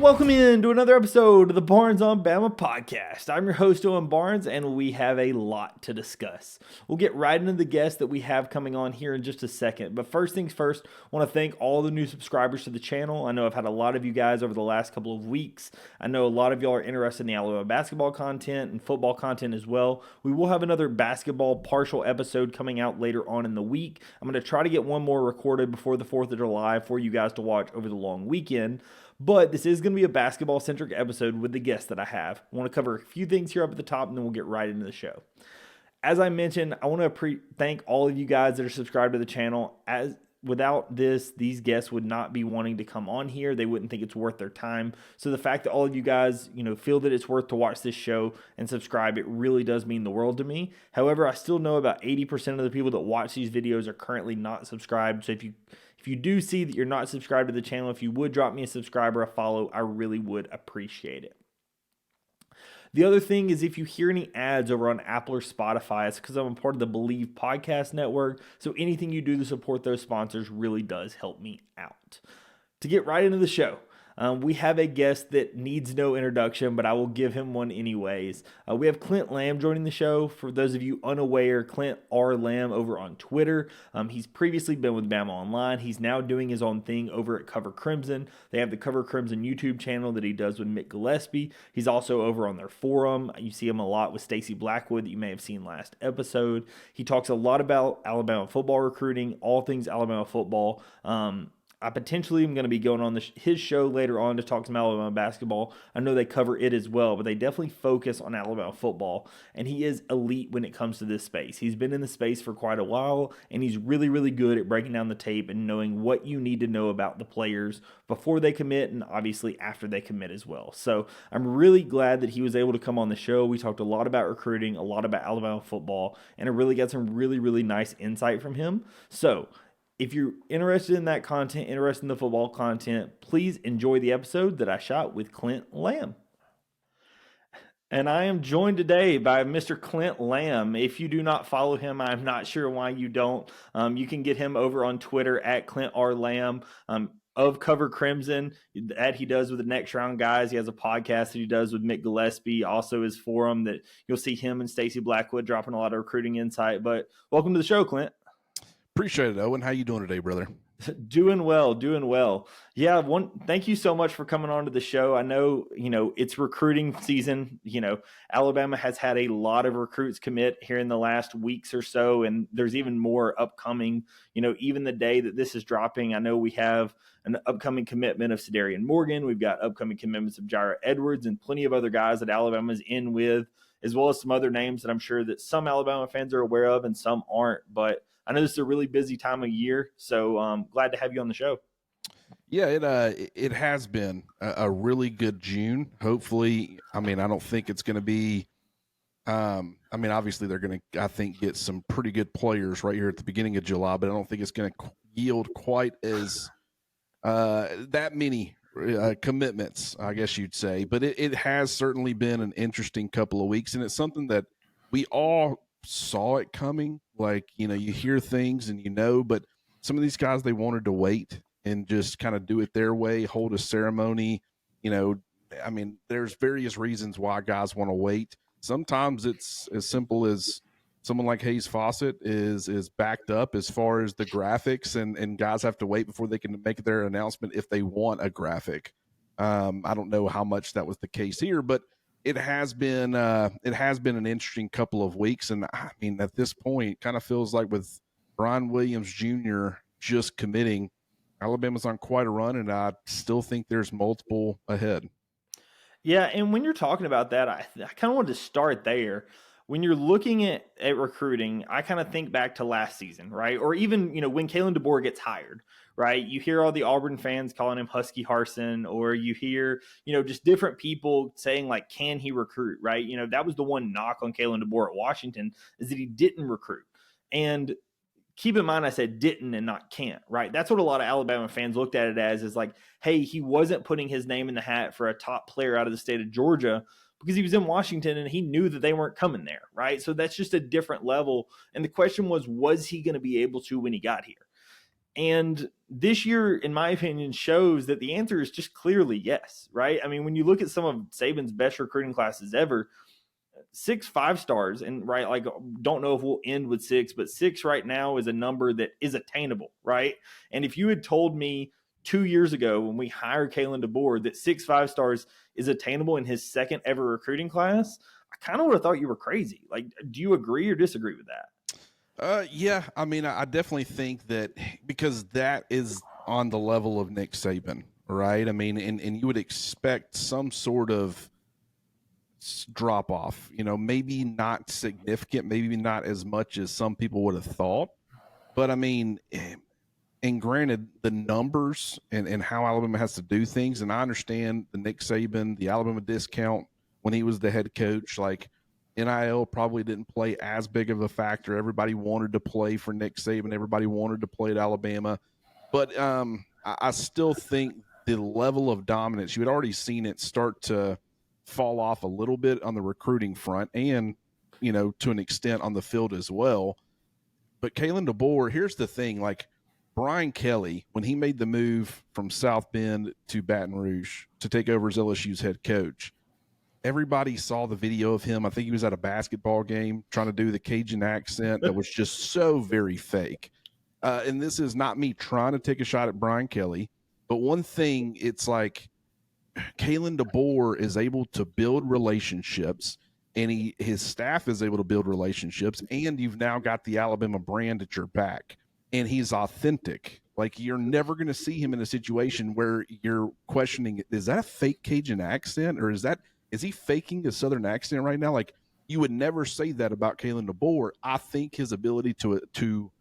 Welcome in to another episode of the Barnes on Bama podcast. I'm your host, Owen Barnes, and we have a lot to discuss. We'll get right into the guests that we have coming on here in just a second. But first things first, I want to thank all the new subscribers to the channel. I know I've had a lot of you guys over the last couple of weeks. I know a lot of y'all are interested in the Alabama basketball content and football content as well. We will have another basketball partial episode coming out later on in the week. I'm going to try to get one more recorded before the 4th of July for you guys to watch over the long weekend. But this is going to be a basketball-centric episode with the guests that I have. I want to cover a few things here up at the top, and then we'll get right into the show. As I mentioned, I want to thank all of you guys that are subscribed to the channel. Without this, these guests would not be wanting to come on here. They wouldn't think it's worth their time. So the fact that all of you guys, feel that it's worth to watch this show and subscribe, it really does mean the world to me. However, I still know about 80% of the people that watch these videos are currently not subscribed. So if you do see that you're not subscribed to the channel, if you would drop me a subscribe or a follow, I really would appreciate it. The other thing is if you hear any ads over on Apple or Spotify, it's because I'm a part of the Believe podcast network. So anything you do to support those sponsors really does help me out. To get right into the show, we have a guest that needs no introduction, but I will give him one anyways. We have Clint Lamb joining the show. For those of you unaware, Clint R. Lamb over on Twitter. He's previously been with Bama Online. He's now doing his own thing over at Cover Crimson. They have the Cover Crimson YouTube channel that he does with Mick Gillespie. He's also over on their forum. You see him a lot with Stacey Blackwood that you may have seen last episode. He talks a lot about Alabama football recruiting, all things Alabama football. I potentially am going to be going on his show later on to talk some Alabama basketball. I know they cover it as well, but they definitely focus on Alabama football, and he is elite when it comes to this space. He's been in the space for quite a while, and he's really, really good at breaking down the tape and knowing what you need to know about the players before they commit and obviously after they commit as well. So I'm really glad that he was able to come on the show. We talked a lot about recruiting, a lot about Alabama football, and I really got some really, really nice insight from him. So if you're interested in that content, interested in the football content, please enjoy the episode that I shot with Clint Lamb. And I am joined today by Mr. Clint Lamb. If you do not follow him, I'm not sure why you don't. You can get him over on Twitter at Clint R. Lamb. Of Cover Crimson, that he does with the Next Round guys. He has a podcast that he does with Mick Gillespie, also his forum that you'll see him and Stacey Blackwood dropping a lot of recruiting insight. But welcome to the show, Clint. Appreciate it, Owen. How you doing today, brother? Doing well. Yeah, thank you so much for coming on to the show. I know, it's recruiting season. Alabama has had a lot of recruits commit here in the last weeks or so, and there's even more upcoming. Even the day that this is dropping, I know we have an upcoming commitment of Cedarian Morgan. We've got upcoming commitments of Jair Edwards and plenty of other guys that Alabama's in with, as well as some other names that I'm sure that some Alabama fans are aware of and some aren't. But I know this is a really busy time of year, so glad to have you on the show. Yeah, it has been a really good June. Hopefully, I don't think it's going to be obviously they're going to, I think, get some pretty good players right here at the beginning of July, but I don't think it's going to yield quite as that many commitments, I guess you'd say. But it has certainly been an interesting couple of weeks, and it's something that we all saw it coming. Like, you hear things and but some of these guys, they wanted to wait and just kind of do it their way, hold a ceremony. There's various reasons why guys want to wait. Sometimes it's as simple as someone like Hayes Fawcett is backed up as far as the graphics, and guys have to wait before they can make their announcement if they want a graphic. I don't know how much that was the case here, but it has been an interesting couple of weeks. And at this point, kind of feels like with Brian Williams Jr. just committing, Alabama's on quite a run, and I still think there's multiple ahead. Yeah, and when you're talking about that, I kind of wanted to start there. When you're looking at recruiting, I kind of think back to last season, right? Or even, when Kalen DeBoer gets hired, right? You hear all the Auburn fans calling him Husky Harsin, or you hear, just different people saying, like, can he recruit, right? That was the one knock on Kalen DeBoer at Washington, is that he didn't recruit. And keep in mind, I said didn't and not can't, right? That's what a lot of Alabama fans looked at it as, is like, hey, he wasn't putting his name in the hat for a top player out of the state of Georgia because he was in Washington and he knew that they weren't coming there, right? So that's just a different level. And the question was he going to be able to when he got here? And this year, in my opinion, shows that the answer is just clearly yes, right? I mean, when you look at some of Saban's best recruiting classes ever, 6 5 stars, and right, like, don't know if we'll end with 6, but 6 right now is a number that is attainable, right? And if you had told me 2 years ago when we hired Kalen DeBoer that 6 5 stars is attainable in his second ever recruiting class, I kind of would have thought you were crazy. Like, do you agree or disagree with that? Yeah, I mean, I definitely think that because that is on the level of Nick Saban, right? I mean, and you would expect some sort of drop off, maybe not significant, maybe not as much as some people would have thought. But I mean, and granted, the numbers and how Alabama has to do things, and I understand the Nick Saban, the Alabama discount when he was the head coach, like NIL probably didn't play as big of a factor. Everybody wanted to play for Nick Saban. Everybody wanted to play at Alabama. But I still think the level of dominance, you had already seen it start to fall off a little bit on the recruiting front and, to an extent on the field as well. But Kalen DeBoer, here's the thing, like Brian Kelly, when he made the move from South Bend to Baton Rouge to take over as LSU's head coach, everybody saw the video of him. I think he was at a basketball game trying to do the Cajun accent that was just so very fake. And this is not me trying to take a shot at Brian Kelly, but one thing, it's like Kalen DeBoer is able to build relationships, and his staff is able to build relationships, and you've now got the Alabama brand at your back, and he's authentic. Like, you're never going to see him in a situation where you're questioning, is that a fake Cajun accent, or is he faking a Southern accent right now? Like, you would never say that about Kalen DeBoer. I think his ability to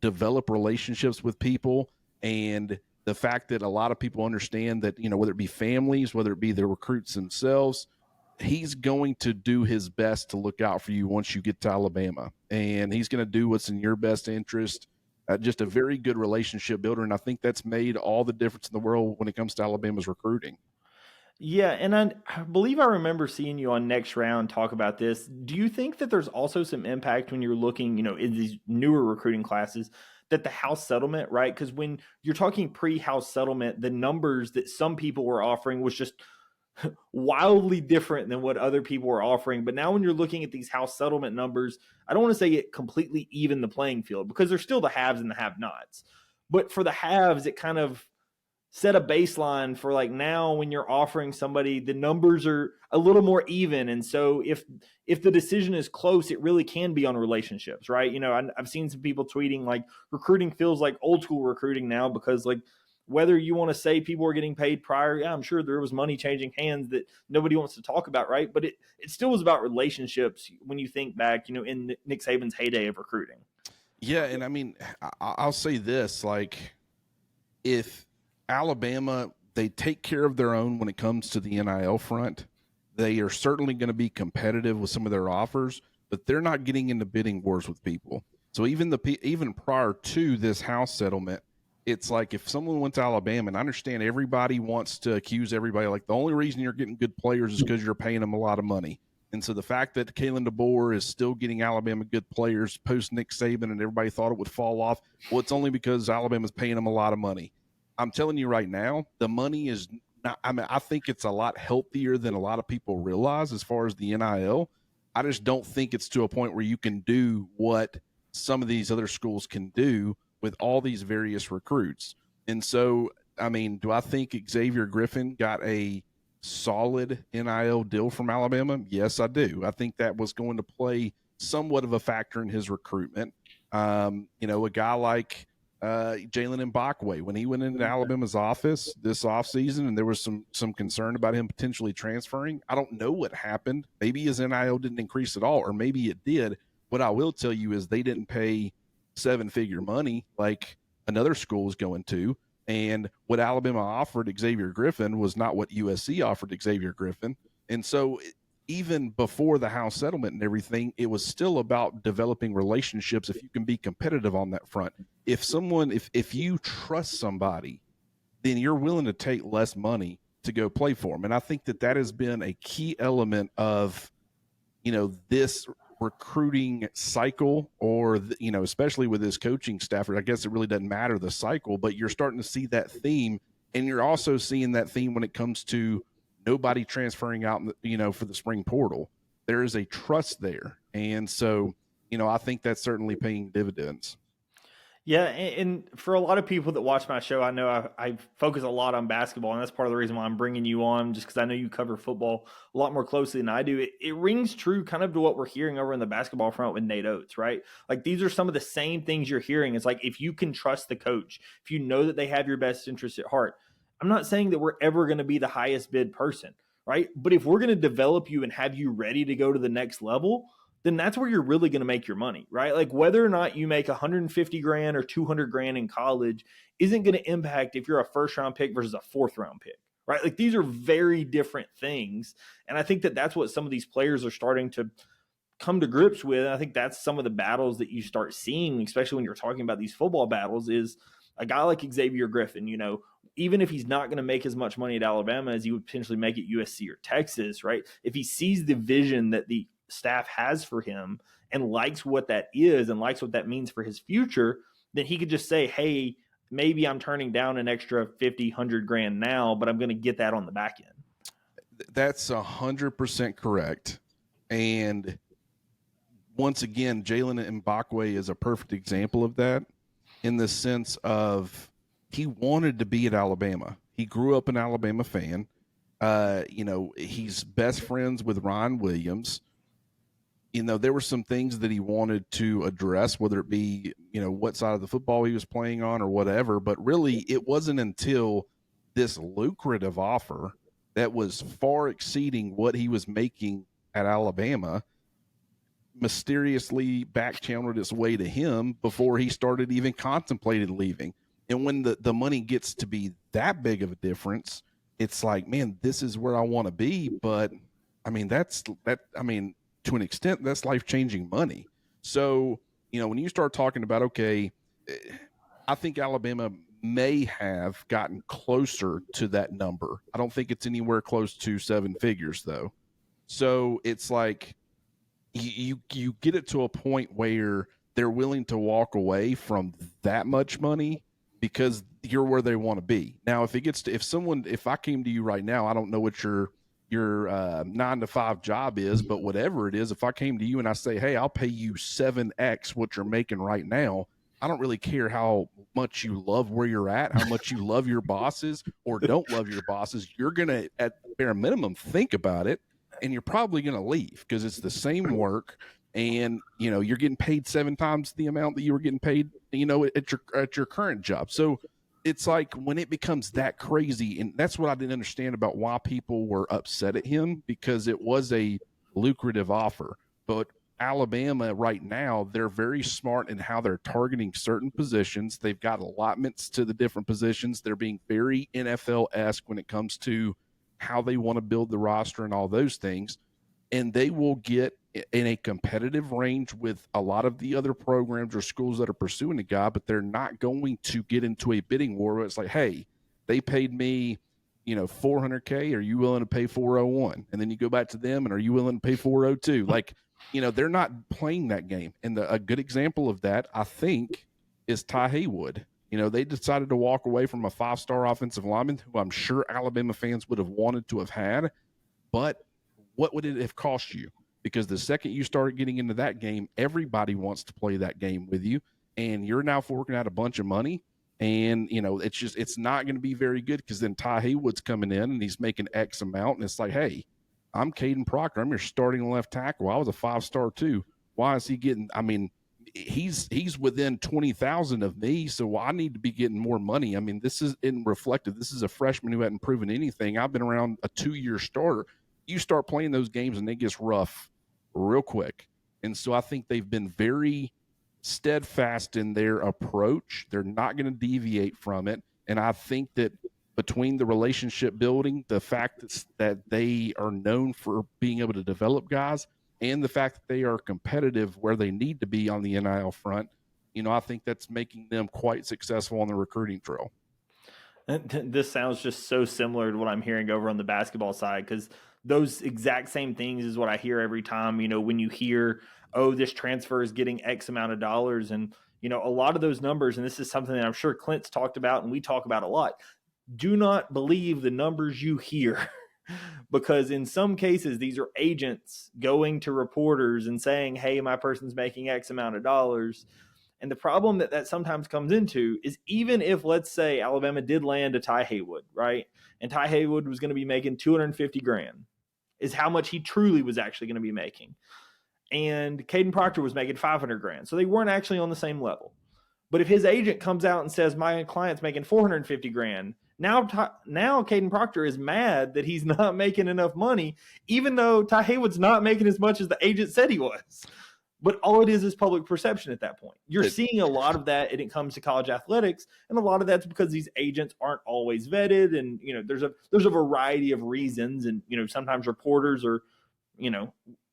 develop relationships with people, and the fact that a lot of people understand that, whether it be families, whether it be the recruits themselves, he's going to do his best to look out for you once you get to Alabama. And he's going to do what's in your best interest. Just a very good relationship builder. And I think that's made all the difference in the world when it comes to Alabama's recruiting. Yeah, and I believe I remember seeing you on Next Round talk about this. Do you think that there's also some impact when you're looking, in these newer recruiting classes, that the house settlement, right? Because when you're talking pre-house settlement, the numbers that some people were offering was just wildly different than what other people were offering. But now when you're looking at these house settlement numbers, I don't want to say it completely even the playing field, because there's still the haves and the have-nots. But for the haves, it kind of set a baseline for, like, now when you're offering somebody, the numbers are a little more even. And so if the decision is close, it really can be on relationships, right? I've seen some people tweeting like recruiting feels like old school recruiting now, because, like, whether you want to say people were getting paid prior, yeah, I'm sure there was money changing hands that nobody wants to talk about, right? But it still was about relationships when you think back, in Nick Saban's heyday of recruiting. Yeah, and I mean, I'll say this, like, if Alabama, they take care of their own when it comes to the NIL front, they are certainly going to be competitive with some of their offers, but they're not getting into bidding wars with people. So even prior to this house settlement, it's like if someone went to Alabama, and I understand everybody wants to accuse everybody, like the only reason you're getting good players is because you're paying them a lot of money. And so the fact that Kalen DeBoer is still getting Alabama good players post Nick Saban, and everybody thought it would fall off, well, it's only because Alabama's paying them a lot of money. I'm telling you right now, the money is not, I think it's a lot healthier than a lot of people realize as far as the NIL. I just don't think it's to a point where you can do what some of these other schools can do with all these various recruits. And so, I mean, do I think Xavier Griffin got a solid NIL deal from Alabama? Yes, I do. I think that was going to play somewhat of a factor in his recruitment. A guy like Jalen Mbakwe, when he went into Alabama's office this offseason, and there was some concern about him potentially transferring. I don't know what happened. Maybe his NIL didn't increase at all, or maybe it did. What I will tell you is they didn't pay seven-figure money like another school was going to. And what Alabama offered Xavier Griffin was not what USC offered Xavier Griffin. And so even before the house settlement and everything, it was still about developing relationships if you can be competitive on that front. If you trust somebody, then you're willing to take less money to go play for them. And I think that has been a key element of, this recruiting cycle, or especially with his coaching staff, I guess it really doesn't matter the cycle, but you're starting to see that theme, and you're also seeing that theme when it comes to nobody transferring out, for the spring portal. There is a trust there, and so I think that's certainly paying dividends. Yeah, and for a lot of people that watch my show, I know I focus a lot on basketball, and that's part of the reason why I'm bringing you on, just because I know you cover football a lot more closely than I do. It rings true kind of to what we're hearing over in the basketball front with Nate Oates, right? Like, these are some of the same things you're hearing. It's like, if you can trust the coach, if you know that they have your best interest at heart. I'm not saying that we're ever going to be the highest bid person, right? But if we're going to develop you and have you ready to go to the next level, then that's where you're really going to make your money, right? Like, whether or not you make 150 grand or 200 grand in college isn't going to impact if you're a first round pick versus a fourth round pick, right? Like, these are very different things. And I think that that's what some of these players are starting to come to grips with. And I think that's some of the battles that you start seeing, especially when you're talking about these football battles, is a guy like Xavier Griffin, even if he's not going to make as much money at Alabama as he would potentially make at USC or Texas, right? If he sees the vision that the staff has for him and likes what that is and likes what that means for his future, then he could just say, hey, maybe I'm turning down an extra 50, 100 grand now, but I'm going to get that on the back end. That's 100% correct. And once again, Jalen Mbakwe is a perfect example of that, in the sense of he wanted to be at Alabama. He grew up an Alabama fan. He's best friends with Ryan Williams. There were some things that he wanted to address, whether it be, what side of the football he was playing on or whatever. But really, it wasn't until this lucrative offer that was far exceeding what he was making at Alabama mysteriously back-channeled its way to him before he started even contemplating leaving. And when the money gets to be that big of a difference, it's like, man, this is where I want to be. But I mean, to an extent, that's life-changing money. So, when you start talking about, okay, I think Alabama may have gotten closer to that number. I don't think it's anywhere close to seven figures, though. So it's like you get it to a point where they're willing to walk away from that much money because you're where they want to be. Now, if I came to you right now, I don't know what your 9-to-5 job is, but whatever it is, if I came to you and I say, hey, I'll pay you 7x what you're making right now, I don't really care how much you love where you're at, how much you love your bosses or don't love your bosses. You're going to, at bare minimum, think about it, and you're probably going to leave because it's the same work, and you're getting paid 7 times the amount that you were getting paid at your current job. So it's like, when it becomes that crazy, and that's what I didn't understand about why people were upset at him, because it was a lucrative offer. But Alabama right now, they're very smart in how they're targeting certain positions. They've got allotments to the different positions. They're being very NFL-esque when it comes to how they want to build the roster and all those things. And they will get in a competitive range with a lot of the other programs or schools that are pursuing a guy, but they're not going to get into a bidding war where it's like, hey, they paid me, $400K. Are you willing to pay 401? And then you go back to them and are you willing to pay 402? Like, they're not playing that game. And a good example of that, I think, is Ty Haywood. They decided to walk away from a 5-star offensive lineman who I'm sure Alabama fans would have wanted to have had, but what would it have cost you? Because the second you start getting into that game, everybody wants to play that game with you, and you're now forking out a bunch of money, and it's not going to be very good, because then Ty Haywood's coming in and he's making X amount, and it's like, hey, I'm Caden Proctor, I'm your starting left tackle. I was a 5-star too. Why is he getting? I mean, he's within 20,000 of me, so I need to be getting more money. I mean, this is reflective. This is a freshman who hadn't proven anything. I've been around a 2-year starter. You start playing those games and it gets rough real quick. And so I think they've been very steadfast in their approach. They're not going to deviate from it. And I think that between the relationship building, the fact that they are known for being able to develop guys, and the fact that they are competitive where they need to be on the NIL front, I think that's making them quite successful on the recruiting trail. This sounds just so similar to what I'm hearing over on the basketball side, because those exact same things is what I hear every time, when you hear, oh, this transfer is getting X amount of dollars. And, a lot of those numbers, and this is something that I'm sure Clint's talked about and we talk about a lot, do not believe the numbers you hear. Because in some cases, these are agents going to reporters and saying, hey, my person's making X amount of dollars. And the problem that sometimes comes into is, even if, let's say, Alabama did land a Ty Haywood, right? And Ty Haywood was going to be making $250,000, is how much he truly was actually going to be making. And Caden Proctor was making $500,000. So they weren't actually on the same level. But if his agent comes out and says, my client's making $450,000, now Caden Proctor is mad that he's not making enough money, even though Ty Haywood's not making as much as the agent said he was. But all it is public perception at that point. You're seeing a lot of that, and it comes to college athletics, and a lot of that's because these agents aren't always vetted, and there's a variety of reasons, and sometimes reporters are,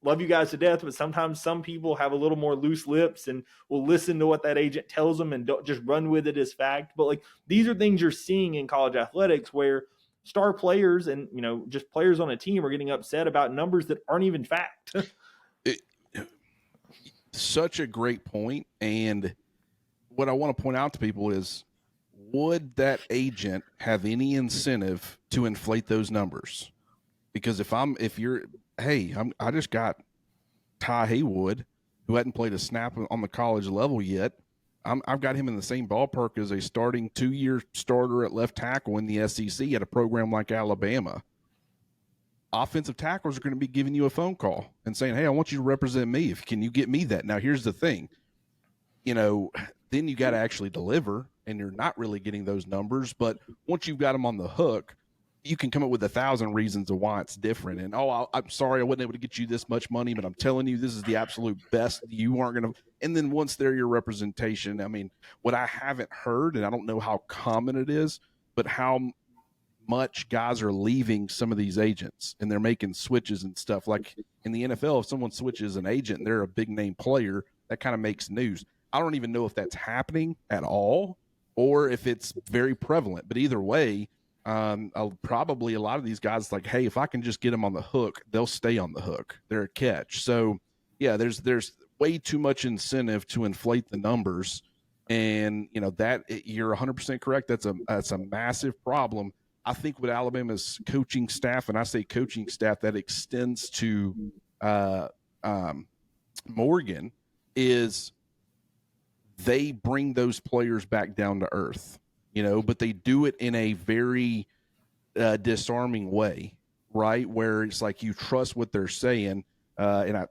love you guys to death, but sometimes some people have a little more loose lips and will listen to what that agent tells them and don't just run with it as fact. But these are things you're seeing in college athletics where star players and just players on a team are getting upset about numbers that aren't even fact. Such a great point. And what I want to point out to people is, would that agent have any incentive to inflate those numbers? Because I just got Ty Haywood, who hadn't played a snap on the college level yet. I've got him in the same ballpark as a starting 2-year starter at left tackle in the SEC at a program like Alabama. Offensive tackles are going to be giving you a phone call and saying, hey, I want you to represent me. Can you get me that? Now, here's the thing. Then you got to actually deliver, and you're not really getting those numbers. But once you've got them on the hook, you can come up with 1,000 reasons of why it's different. And, I'm sorry I wasn't able to get you this much money, but I'm telling you, this is the absolute best. You aren't going to. And then once they're your representation, I mean, what I haven't heard, and I don't know how common it is, but how much guys are leaving some of these agents and they're making switches and stuff. Like in the NFL, if someone switches an agent and they're a big name player, that kind of makes news. I don't even know if that's happening at all or if it's very prevalent, but either way, probably a lot of these guys like, hey, if I can just get them on the hook, they'll stay on the hook. They're a catch. So yeah, there's way too much incentive to inflate the numbers. And that you're 100% correct. That's a massive problem. I think with Alabama's coaching staff, and I say coaching staff, that extends to Morgan, is they bring those players back down to earth, but they do it in a very disarming way, right? Where it's like you trust what they're saying.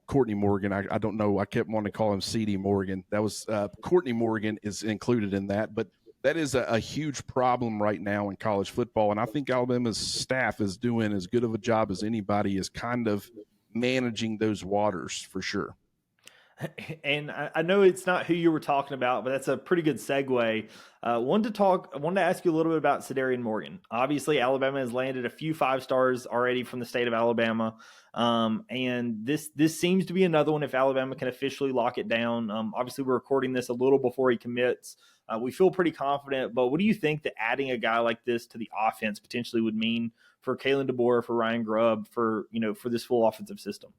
Courtney Morgan, I don't know. I kept wanting to call him CD Morgan. That was Courtney Morgan is included in that, but that is a huge problem right now in college football. And I think Alabama's staff is doing as good of a job as anybody is kind of managing those waters for sure. And I know it's not who you were talking about, but that's a pretty good segue. I wanted to ask you a little bit about Cedarian Morgan. Obviously, Alabama has landed a few 5-stars already from the state of Alabama. And this seems to be another one if Alabama can officially lock it down. Obviously, we're recording this a little before he commits. We feel pretty confident, but what do you think that adding a guy like this to the offense potentially would mean for Kalen DeBoer, for Ryan Grubb, for this full offensive system?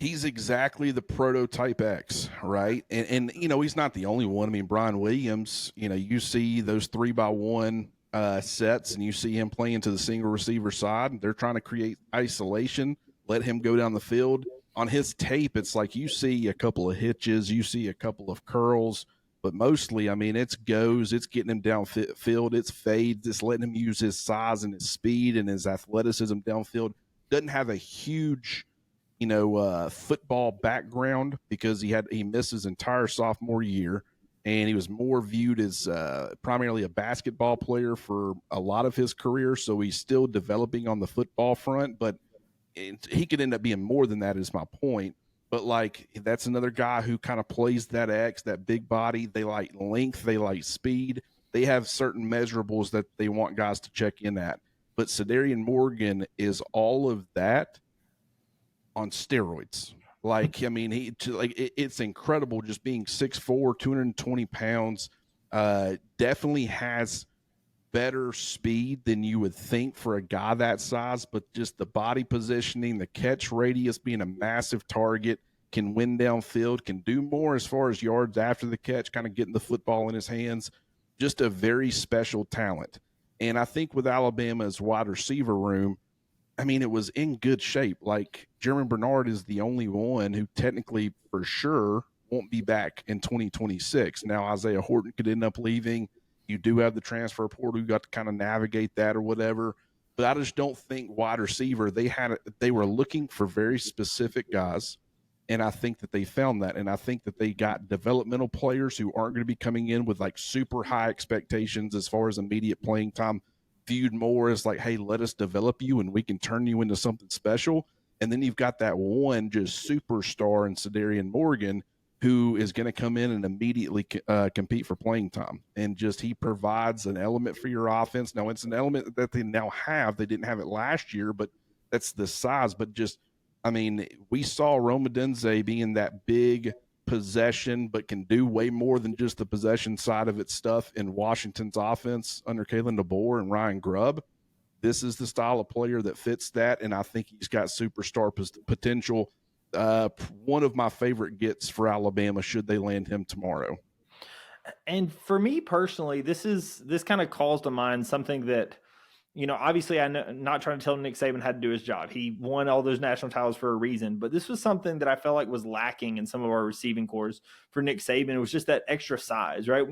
He's exactly the prototype X, right? And he's not the only one. I mean, Brian Williams, you see those 3x1 sets and you see him playing to the single receiver side. They're trying to create isolation, let him go down the field. On his tape, it's like you see a couple of hitches, you see a couple of curls, but mostly, I mean, it's goes, it's getting him downfield, it's fades, it's letting him use his size and his speed and his athleticism downfield. Doesn't have a huge football background because he missed his entire sophomore year, and he was more viewed as primarily a basketball player for a lot of his career. So he's still developing on the football front, but he could end up being more than that is my point. But that's another guy who kind of plays that X, that big body. They like length, they like speed. They have certain measurables that they want guys to check in at. But Cedarian Morgan is all of that on steroids. It's incredible just being 6'4", 220 pounds. Definitely has better speed than you would think for a guy that size, but just the body positioning, the catch radius, being a massive target, can win downfield, can do more as far as yards after the catch, kind of getting the football in his hands. Just a very special talent. And I think with Alabama's wide receiver room, I mean, it was in good shape. Like, Jeremy Bernard is the only one who technically for sure won't be back in 2026. Now, Isaiah Horton could end up leaving. You do have the transfer portal. You got to kind of navigate that or whatever. But I just don't think wide receiver, they were looking for very specific guys. And I think that they found that. And I think that they got developmental players who aren't going to be coming in with like super high expectations as far as immediate playing time, viewed more as like, hey, let us develop you and we can turn you into something special. And then you've got that one just superstar in Cedarian Morgan who is going to come in and immediately compete for playing time. And just he provides an element for your offense. Now, it's an element that they now have. They didn't have it last year, but that's the size. But just, I mean, we saw Rome Odunze being that big possession, but can do way more than just the possession side of its stuff in Washington's offense under Kalen DeBoer and Ryan Grubb. This is the style of player that fits that, and I think he's got superstar potential. One of my favorite gets for Alabama should they land him tomorrow. And for me personally, this kind of calls to mind something that, obviously I'm not trying to tell Nick Saban how to do his job. He won all those national titles for a reason, but this was something that I felt like was lacking in some of our receiving cores for Nick Saban. It was just that extra size, right?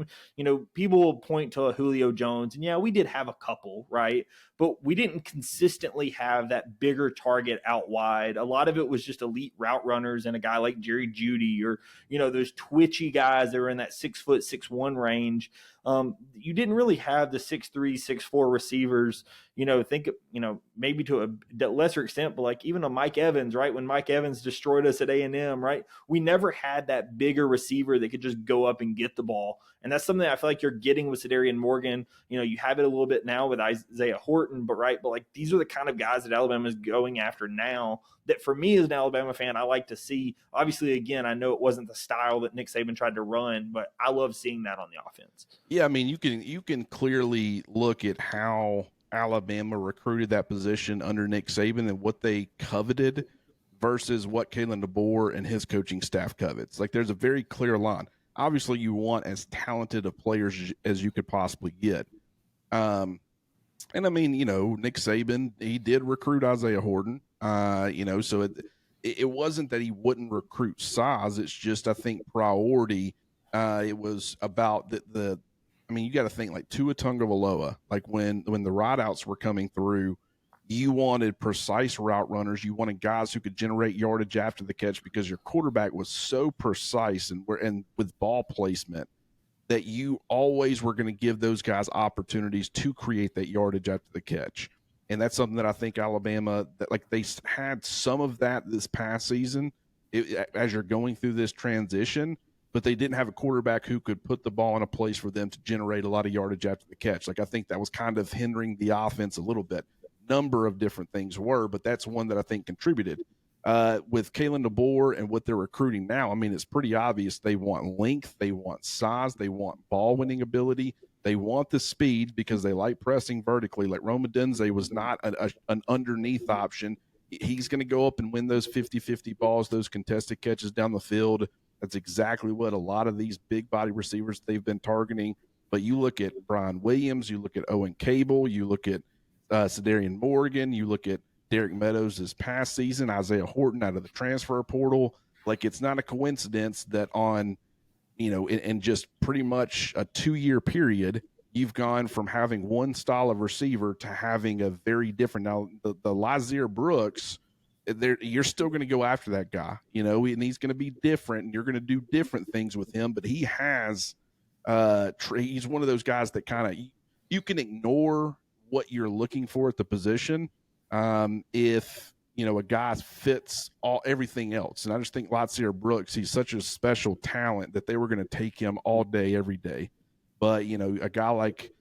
People will point to a Julio Jones, and yeah, we did have a couple, right? But we didn't consistently have that bigger target out wide. A lot of it was just elite route runners and a guy like Jerry Jeudy or, those twitchy guys that were in that 6', 6'1" range. You didn't really have the 6'3", 6'4" receivers, maybe to a lesser extent, but like even a Mike Evans, right? When Mike Evans destroyed us at A&M, right? We never had that bigger receiver that could just go up and get the ball. And that's something that I feel like you're getting with Cedarian Morgan. You have it a little bit now with Isaiah Horton, but like these are the kind of guys that Alabama is going after now that for me as an Alabama fan, I like to see. Obviously, again, I know it wasn't the style that Nick Saban tried to run, but I love seeing that on the offense. Yeah, I mean, you can clearly look at how Alabama recruited that position under Nick Saban and what they coveted versus what Kalen DeBoer and his coaching staff covets. Like, there's a very clear line. Obviously, you want as talented of players as you could possibly get. And I mean, Nick Saban, he did recruit Isaiah Horton. So it wasn't that he wouldn't recruit size. It's just, I think, priority. It was about I mean, you got to think like Tua Tagovailoa. Like when the rideouts were coming through, you wanted precise route runners. You wanted guys who could generate yardage after the catch because your quarterback was so precise and with ball placement that you always were going to give those guys opportunities to create that yardage after the catch. And that's something that I think Alabama, that like they had some of that this past season as you're going through this transition, but they didn't have a quarterback who could put the ball in a place for them to generate a lot of yardage after the catch. Like, I think that was kind of hindering the offense a little bit. Number of different things were, but that's one that I think contributed. With Kalen DeBoer and what they're recruiting now, I mean, it's pretty obvious they want length, they want size, they want ball winning ability, they want the speed because they like pressing vertically. Like Rome Odunze was not an underneath option. He's going to go up and win those 50-50 balls, those contested catches down the field. That's exactly what a lot of these big body receivers they've been targeting. But you look at Brian Williams, you look at Owen Cable, you look at Cedarian Morgan, you look at Derek Meadows this past season, Isaiah Horton out of the transfer portal. Like, it's not a coincidence that in just pretty much a 2-year period, you've gone from having one style of receiver to having a very different. Now, the Lazier Brooks, you're still going to go after that guy, and he's going to be different, and you're going to do different things with him. But he has, he's one of those guys that kind of you can ignore what you're looking for at the position if a guy fits everything else. And I just think Lazier Brooks, he's such a special talent that they were going to take him all day, every day. But a guy like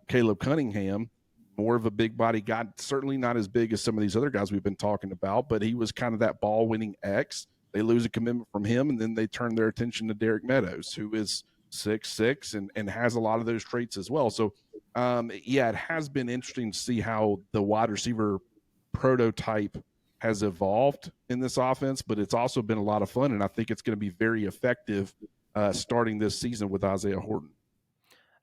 Caleb Cunningham, more of a big body guy, certainly not as big as some of these other guys we've been talking about, but he was kind of that ball winning X. They lose a commitment from him, and then they turn their attention to Derek Meadows, who is 6'6" and has a lot of those traits as well. So Yeah, it has been interesting to see how the wide receiver prototype has evolved in this offense, but it's also been a lot of fun, and I think it's going to be very effective starting this season with Isaiah Horton.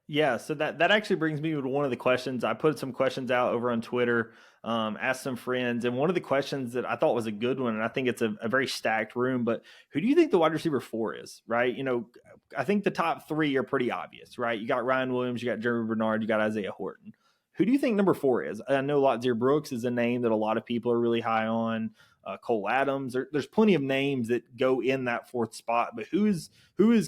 Yeah, so that actually brings me to one of the questions. I put some questions out over on Twitter, asked some friends, and one of the questions that I thought was a good one, and I think it's a very stacked room, but who do you think the wide receiver 4 is, right? I think the top 3 are pretty obvious, right? You got Ryan Williams, you got Jeremy Bernard, you got Isaiah Horton. Who do you think number 4 is? I know Lotzir Brooks is a name that a lot of people are really high on. Cole Adams. There's plenty of names that go in that 4th spot, but who is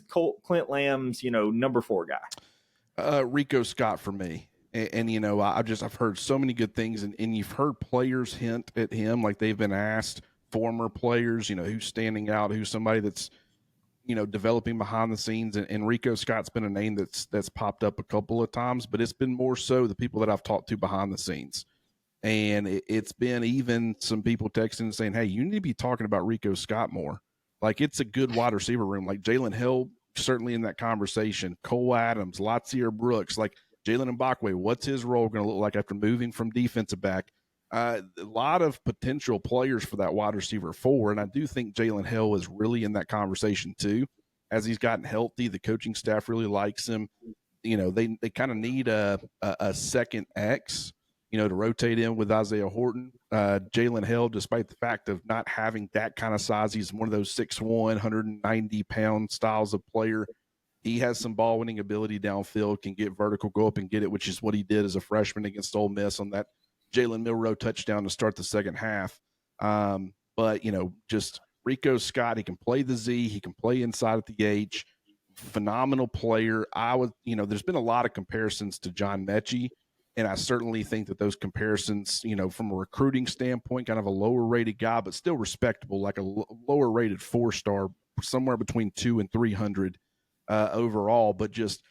Clint Lamb's number 4 guy? Rico Scott for me. And I've heard so many good things, and you've heard players hint at him, like they've been asked, former players, who's standing out, who's somebody that's, developing behind the scenes. And Rico Scott's been a name that's popped up a couple of times, but it's been more so the people that I've talked to behind the scenes. And it's been even some people texting and saying, hey, you need to be talking about Rico Scott more. Like, it's a good wide receiver room. Like Jalen Hill, certainly in that conversation. Cole Adams, Lotzir Brooks, like Jalen Mbakwe, what's his role going to look like after moving from defensive back? A lot of potential players for that wide receiver 4, and I do think Jalen Hill is really in that conversation too. As he's gotten healthy, the coaching staff really likes him. They kind of need a second X, to rotate in with Isaiah Horton. Jalen Hill, despite the fact of not having that kind of size, he's one of those 6'1", 190-pound styles of player. He has some ball winning ability downfield, can get vertical, go up and get it, which is what he did as a freshman against Ole Miss on that Jalen Milroe touchdown to start the second half. But, just Rico Scott, he can play the Z, he can play inside at the H. Phenomenal player. There's been a lot of comparisons to John Mechie, and I certainly think that those comparisons, from a recruiting standpoint, kind of a lower rated guy, but still respectable, like a lower rated 4-star, somewhere between 200 and 300 overall. But just,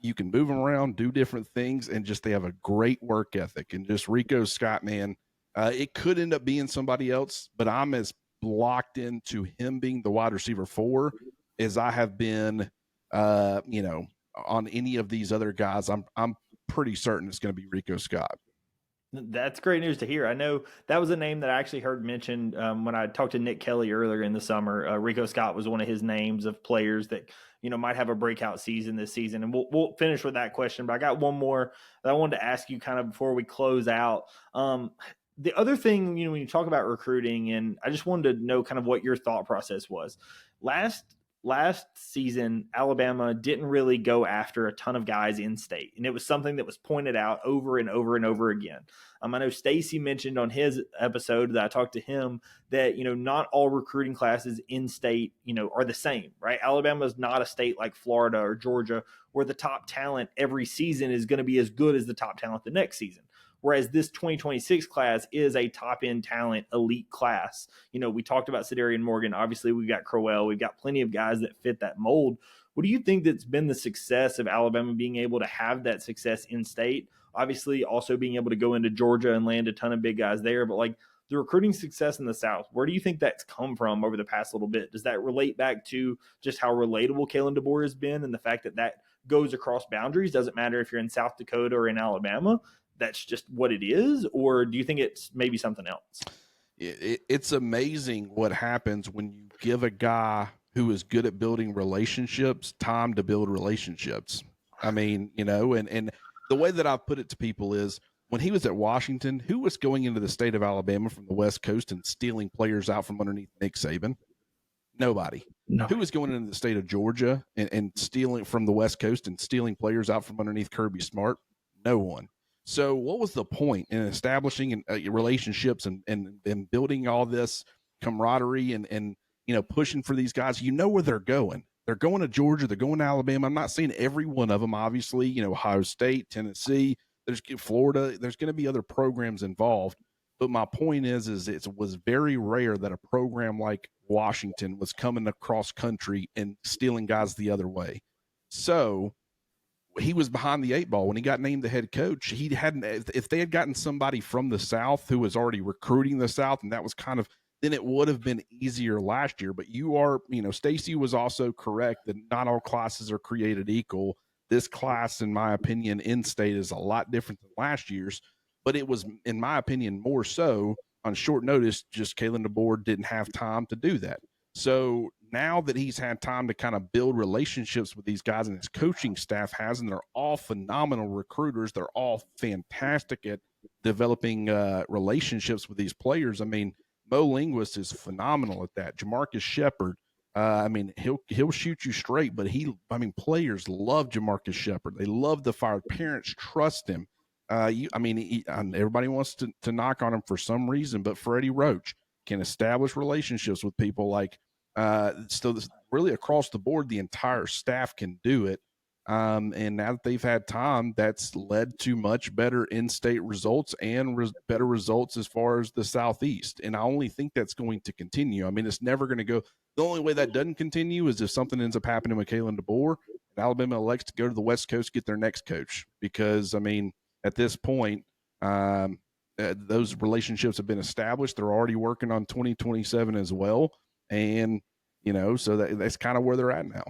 you can move them around, do different things, and just they have a great work ethic. And just Rico Scott, man, it could end up being somebody else, but I'm as locked into him being the wide receiver 4 as I have been, on any of these other guys. I'm pretty certain it's going to be Rico Scott. That's great news to hear. I know that was a name that I actually heard mentioned when I talked to Nick Kelly earlier in the summer. Rico Scott was one of his names of players that might have a breakout season this season. And we'll finish with that question. But I got one more that I wanted to ask you kind of before we close out. The other thing, when you talk about recruiting, and I just wanted to know kind of what your thought process was. Last season, Alabama didn't really go after a ton of guys in state. And it was something that was pointed out over and over and over again. I know Stacy mentioned on his episode that I talked to him that, not all recruiting classes in state, are the same, right? Alabama is not a state like Florida or Georgia where the top talent every season is going to be as good as the top talent the next season. Whereas this 2026 class is a top-end talent elite class. We talked about Cedarian Morgan. Obviously, we've got Crowell. We've got plenty of guys that fit that mold. What do you think that's been the success of Alabama being able to have that success in state? Obviously, also being able to go into Georgia and land a ton of big guys there. But, the recruiting success in the South, where do you think that's come from over the past little bit? Does that relate back to just how relatable Kalen DeBoer has been and the fact that goes across boundaries? Doesn't matter if you're in South Dakota or in Alabama. That's just what it is, or do you think it's maybe something else? It's amazing what happens when you give a guy who is good at building relationships time to build relationships. I mean, and the way that I've put it to people is, when he was at Washington, who was going into the state of Alabama from the West Coast and stealing players out from underneath Nick Saban? Nobody. No. Who was going into the state of Georgia and stealing from the West Coast and stealing players out from underneath Kirby Smart? No one. So what was the point in establishing relationships and building all this camaraderie and pushing for these guys? Where they're going. They're going to Georgia. They're going to Alabama. I'm not saying every one of them, obviously. Ohio State, Tennessee, there's Florida. There's going to be other programs involved. But my point is it was very rare that a program like Washington was coming across country and stealing guys the other way. So he was behind the 8 ball when he got named the head coach. He hadn't, if they had gotten somebody from the South who was already recruiting the South, and that was kind of, then it would have been easier last year. But Stacy was also correct that not all classes are created equal. this class, in my opinion, in state is a lot different than last year's, but it was, in my opinion, more so on short notice. Just Kalen DeBoer didn't have time to do that. So now that he's had time to kind of build relationships with these guys, and his coaching staff has, and they're all phenomenal recruiters. They're all fantastic at developing relationships with these players. I mean, Mo Linguist is phenomenal at that. Jamarcus Shepard, I mean, he'll shoot you straight, but players love Jamarcus Shepard. They love the fire. Parents trust him. Everybody wants to knock on him for some reason, but Freddie Roach can establish relationships with people like, so this, really across the board, the entire staff can do it. And now that they've had time, that's led to much better in-state results and better results as far as the Southeast. And I only think that's going to continue. I mean, it's never going to go. The only way that doesn't continue is if something ends up happening with Kalen DeBoer and Alabama elects to go to the West Coast, get their next coach. Because, I mean, at this point, those relationships have been established. They're already working on 2027 as well. And, so that's kind of where they're at now.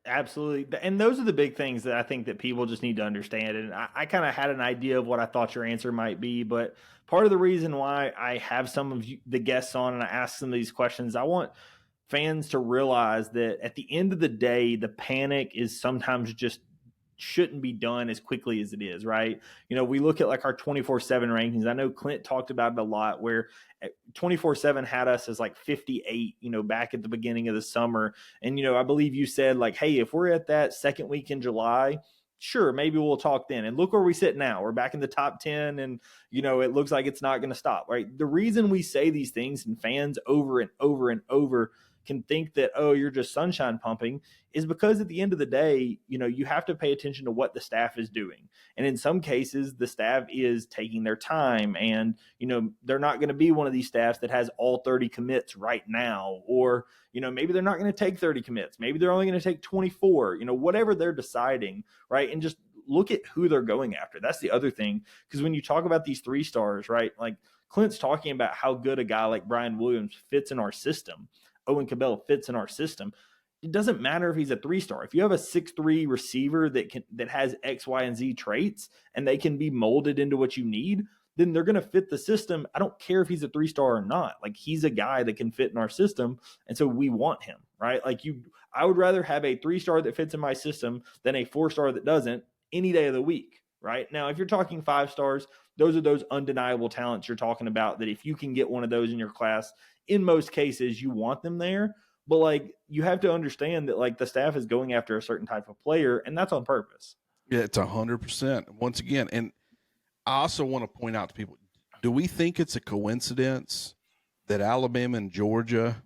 Absolutely. And those are the big things that I think that people just need to understand. And I kind of had an idea of what I thought your answer might be, but part of the reason why I have some of the guests on and I ask some of these questions, I want fans to realize that at the end of the day, the panic is sometimes just shouldn't be done as quickly as it is, right? We look at like our 24/7 rankings. I know Clint talked about it a lot, where 24/7 had us as like 58, back at the beginning of the summer. And, I believe you said like, hey, if we're at that second week in July, sure, maybe we'll talk then. And look where we sit now. We're back in the top 10 and, it looks like it's not going to stop, right? The reason we say these things and fans over and over and over can think that, oh, you're just sunshine pumping, is because at the end of the day, you have to pay attention to what the staff is doing. And in some cases, the staff is taking their time and, they're not going to be one of these staffs that has all 30 commits right now, or, maybe they're not going to take 30 commits. Maybe they're only going to take 24, whatever they're deciding, right? And just look at who they're going after. That's the other thing. Because when you talk about these 3 stars, right, like Clint's talking about how good a guy like Brian Williams fits in our system. Owen Cabell fits in our system. It doesn't matter if he's a 3-star. If you have a 6'3" receiver that has X, Y, and Z traits and they can be molded into what you need, then they're going to fit the system. I don't care if he's a 3-star or not. Like, he's a guy that can fit in our system. And so we want him, right? Like, I would rather have a 3-star that fits in my system than a 4-star that doesn't any day of the week, right? Now, if you're talking 5 stars, those are those undeniable talents you're talking about, that if you can get one of those in your class, in most cases, you want them there. But like, you have to understand that like the staff is going after a certain type of player, and that's on purpose. Yeah, it's 100%. Once again, and I also want to point out to people, do we think it's a coincidence that Alabama and Georgia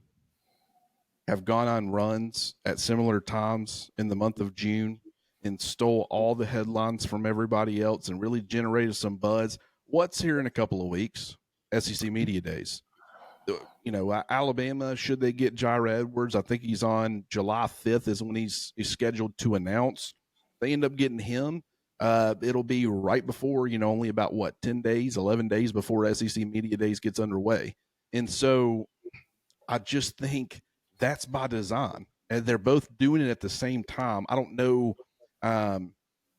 have gone on runs at similar times in the month of June and stole all the headlines from everybody else and really generated some buzz? What's here in a couple of weeks? SEC Media Days. Alabama, should they get Jair Edwards? I think he's on July 5th is when he's scheduled to announce. They end up getting him. It'll be right before, only about 10 days, 11 days before SEC Media Days gets underway. And so I just think that's by design. And they're both doing it at the same time. I don't know.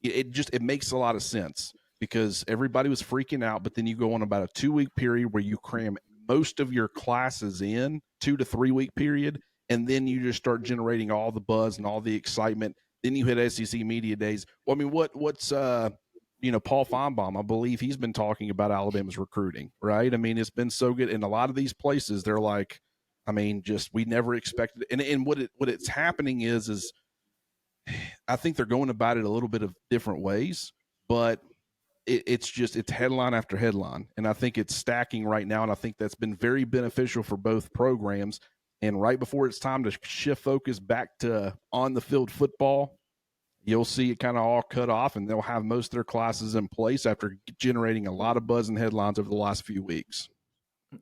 It makes a lot of sense because everybody was freaking out, but then you go on about a 2-week period where you cram most of your classes in 2 to 3 week period. And then you just start generating all the buzz and all the excitement. Then you hit SEC Media Days. Well, I mean, what's Paul Feinbaum, I believe he's been talking about Alabama's recruiting, right? I mean, it's been so good. In a lot of these places, they're like, I mean, just we never expected it. And it's happening is I think they're going about it a little bit of different ways, but it's headline after headline. And I think it's stacking right now. And I think that's been very beneficial for both programs. And right before it's time to shift focus back to on the field football, you'll see it kind of all cut off, and they'll have most of their classes in place after generating a lot of buzz and headlines over the last few weeks.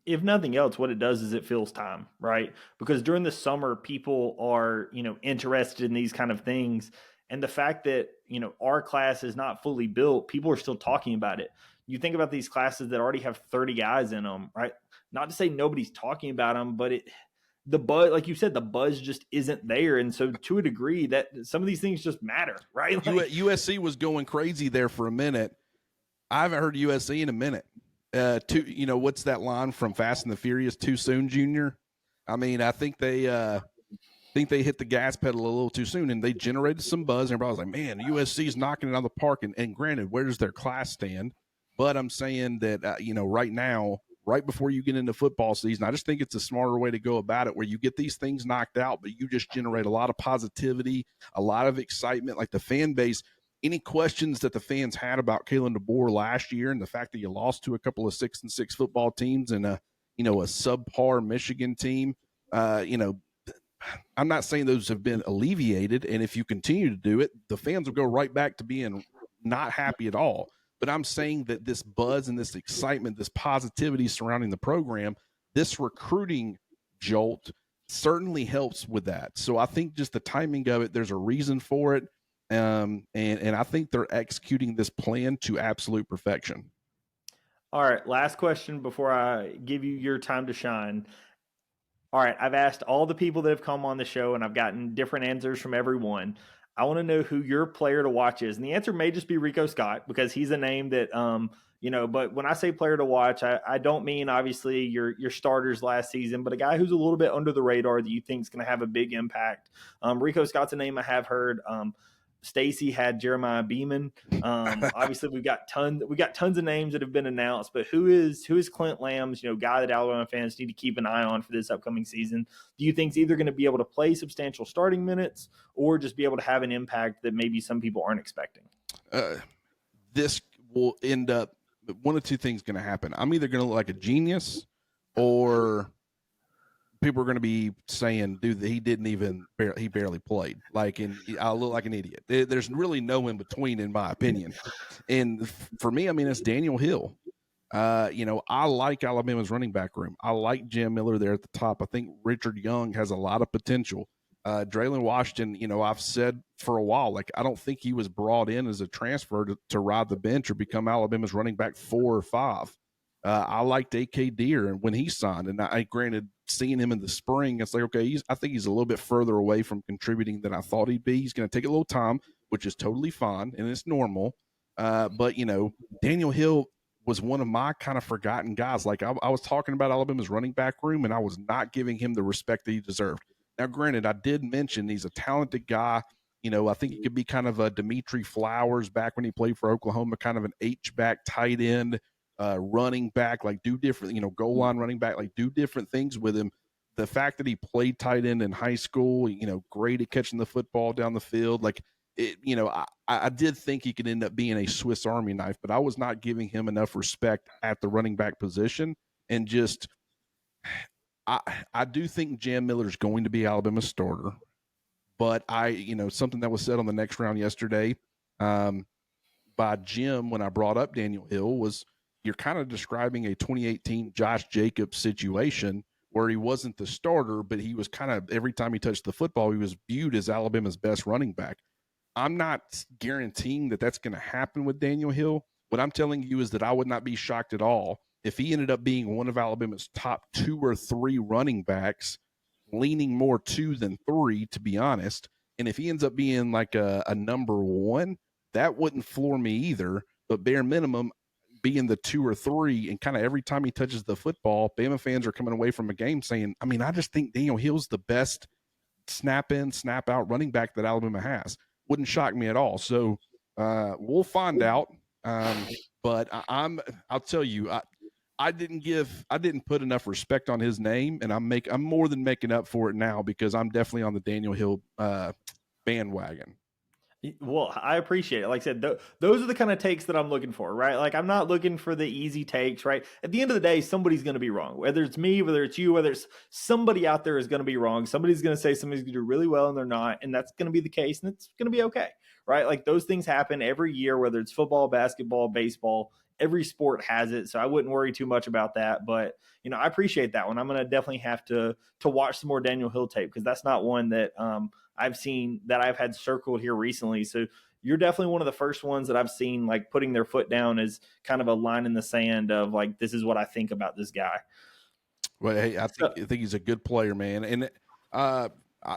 If nothing else, what it does is it fills time, right? Because during the summer, people are, interested in these kind of things. And the fact that, our class is not fully built, people are still talking about it. You think about these classes that already have 30 guys in them, right? Not to say nobody's talking about them, but the buzz, like you said, the buzz just isn't there. And so to a degree that some of these things just matter, right? Like, USC was going crazy there for a minute. I haven't heard USC in a minute. What's that line from Fast and the Furious? Too soon, Junior. I mean, I think they hit the gas pedal a little too soon, and they generated some buzz. And everybody was like, "Man, USC's knocking it out of the park." And granted, where does their class stand? But I'm saying that right now, right before you get into football season, I just think it's a smarter way to go about it, where you get these things knocked out, but you just generate a lot of positivity, a lot of excitement. Like the fan base, any questions that the fans had about Kalen DeBoer last year and the fact that you lost to a couple of 6-6 football teams and a subpar Michigan team, I'm not saying those have been alleviated, and if you continue to do it, the fans will go right back to being not happy at all. But I'm saying that this buzz and this excitement, this positivity surrounding the program, this recruiting jolt certainly helps with that. So I think just the timing of it, there's a reason for it, and I think they're executing this plan to absolute perfection. All right, last question before I give you your time to shine. All right, I've asked all the people that have come on the show, and I've gotten different answers from everyone. I want to know who your player to watch is, and the answer may just be Rico Scott because he's a name that, But when I say player to watch, I don't mean obviously your starters last season, but a guy who's a little bit under the radar that you think is going to have a big impact. Rico Scott's a name I have heard. Stacy had Jeremiah Beeman. Obviously, we got tons of names that have been announced, but who is Clint Lamb's guy that Alabama fans need to keep an eye on for this upcoming season? Do you think he's either going to be able to play substantial starting minutes or just be able to have an impact that maybe some people aren't expecting? This will end up one of two things going to happen. I'm either going to look like a genius, or people are going to be saying, dude, he barely played. And I look like an idiot. There's really no in between, in my opinion. And for me, I mean, it's Daniel Hill. I like Alabama's running back room. I like Jam Miller there at the top. I think Richard Young has a lot of potential. Draylon Washington, I've said for a while, I don't think he was brought in as a transfer to ride the bench or become Alabama's running back 4 or 5. I liked A.K. Deer when he signed, and I granted seeing him in the spring, it's like, okay, I think he's a little bit further away from contributing than I thought he'd be. He's going to take a little time, which is totally fine, and it's normal. But Daniel Hill was one of my kind of forgotten guys. I was talking about Alabama's running back room, and I was not giving him the respect that he deserved. Now, granted, I did mention he's a talented guy. I think he could be kind of a Dimitri Flowers back when he played for Oklahoma, kind of an H-back tight end, running back, do different, goal line running back, do different things with him. The fact that he played tight end in high school, great at catching the football down the field, I did think he could end up being a Swiss Army knife, but I was not giving him enough respect at the running back position. And just, I do think Jam Miller is going to be Alabama's starter, but something that was said on the next round yesterday by Jim when I brought up Daniel Hill was, you're kind of describing a 2018 Josh Jacobs situation where he wasn't the starter, but he was kind of, every time he touched the football, he was viewed as Alabama's best running back. I'm not guaranteeing that that's going to happen with Daniel Hill. What I'm telling you is that I would not be shocked at all if he ended up being one of Alabama's top 2 or 3 running backs, leaning more 2 than 3, to be honest. And if he ends up being like a number 1, that wouldn't floor me either. But bare minimum, being the 2 or 3, and kind of every time he touches the football, Bama fans are coming away from a game saying, I mean, I just think Daniel Hill's the best snap in, snap out running back that Alabama has. Wouldn't shock me at all. So we'll find out. But I'll tell you, I didn't put enough respect on his name, and I'm more than making up for it now because I'm definitely on the Daniel Hill bandwagon. Well, I appreciate it. Like I said, those are the kind of takes that I'm looking for, right? I'm not looking for the easy takes, right? At the end of the day, somebody's going to be wrong. Whether it's me, whether it's you, whether it's somebody out there is going to be wrong. Somebody's going to say somebody's going to do really well and they're not, and that's going to be the case, and it's going to be okay, right? Those things happen every year, whether it's football, basketball, baseball. Every sport has it, so I wouldn't worry too much about that. But I appreciate that one. I'm going to definitely have to watch some more Daniel Hill tape because that's not one that I've seen that I've had circled here recently. So you're definitely one of the first ones that I've seen putting their foot down as kind of a line in the sand of this is what I think about this guy. Well, hey, I think he's a good player, man, and uh, I,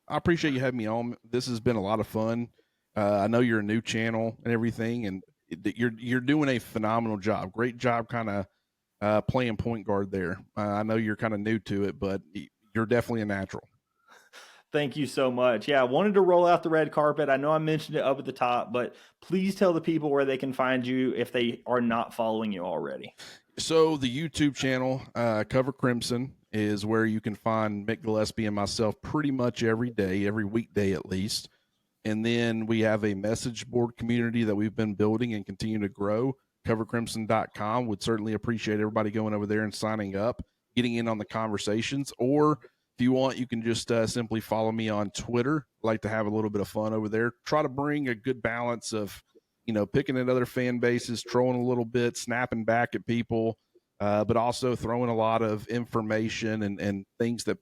I appreciate you having me on. This has been a lot of fun. I know you're a new channel and everything, and you're doing a phenomenal job. Great job, kind of playing point guard there. I know you're kind of new to it, but you're definitely a natural. Thank you so much. Yeah, I wanted to roll out the red carpet. I know I mentioned it up at the top, but please tell the people where they can find you if they are not following you already. So the YouTube channel, Cover Crimson, is where you can find Mick Gillespie and myself pretty much every day, every weekday at least. And then we have a message board community that we've been building and continue to grow. CoverCrimson.com. Would certainly appreciate everybody going over there and signing up, getting in on the conversations. Or if you want, you can just simply follow me on Twitter. I like to have a little bit of fun over there. Try to bring a good balance of, picking at other fan bases, trolling a little bit, snapping back at people, but also throwing a lot of information and things that,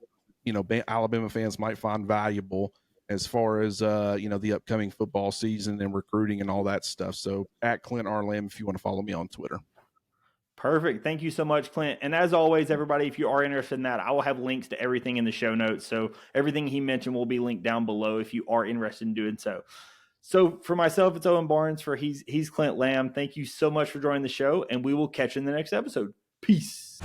Alabama fans might find valuable as far as, the upcoming football season and recruiting and all that stuff. So at Clint R. Lamb, if you want to follow me on Twitter. Perfect. Thank you so much, Clint. And as always, everybody, if you are interested in that, I will have links to everything in the show notes. So everything he mentioned will be linked down below if you are interested in doing so. So for myself, it's Owen Barnes. For he's Clint Lamb. Thank you so much for joining the show, and we will catch you in the next episode. Peace.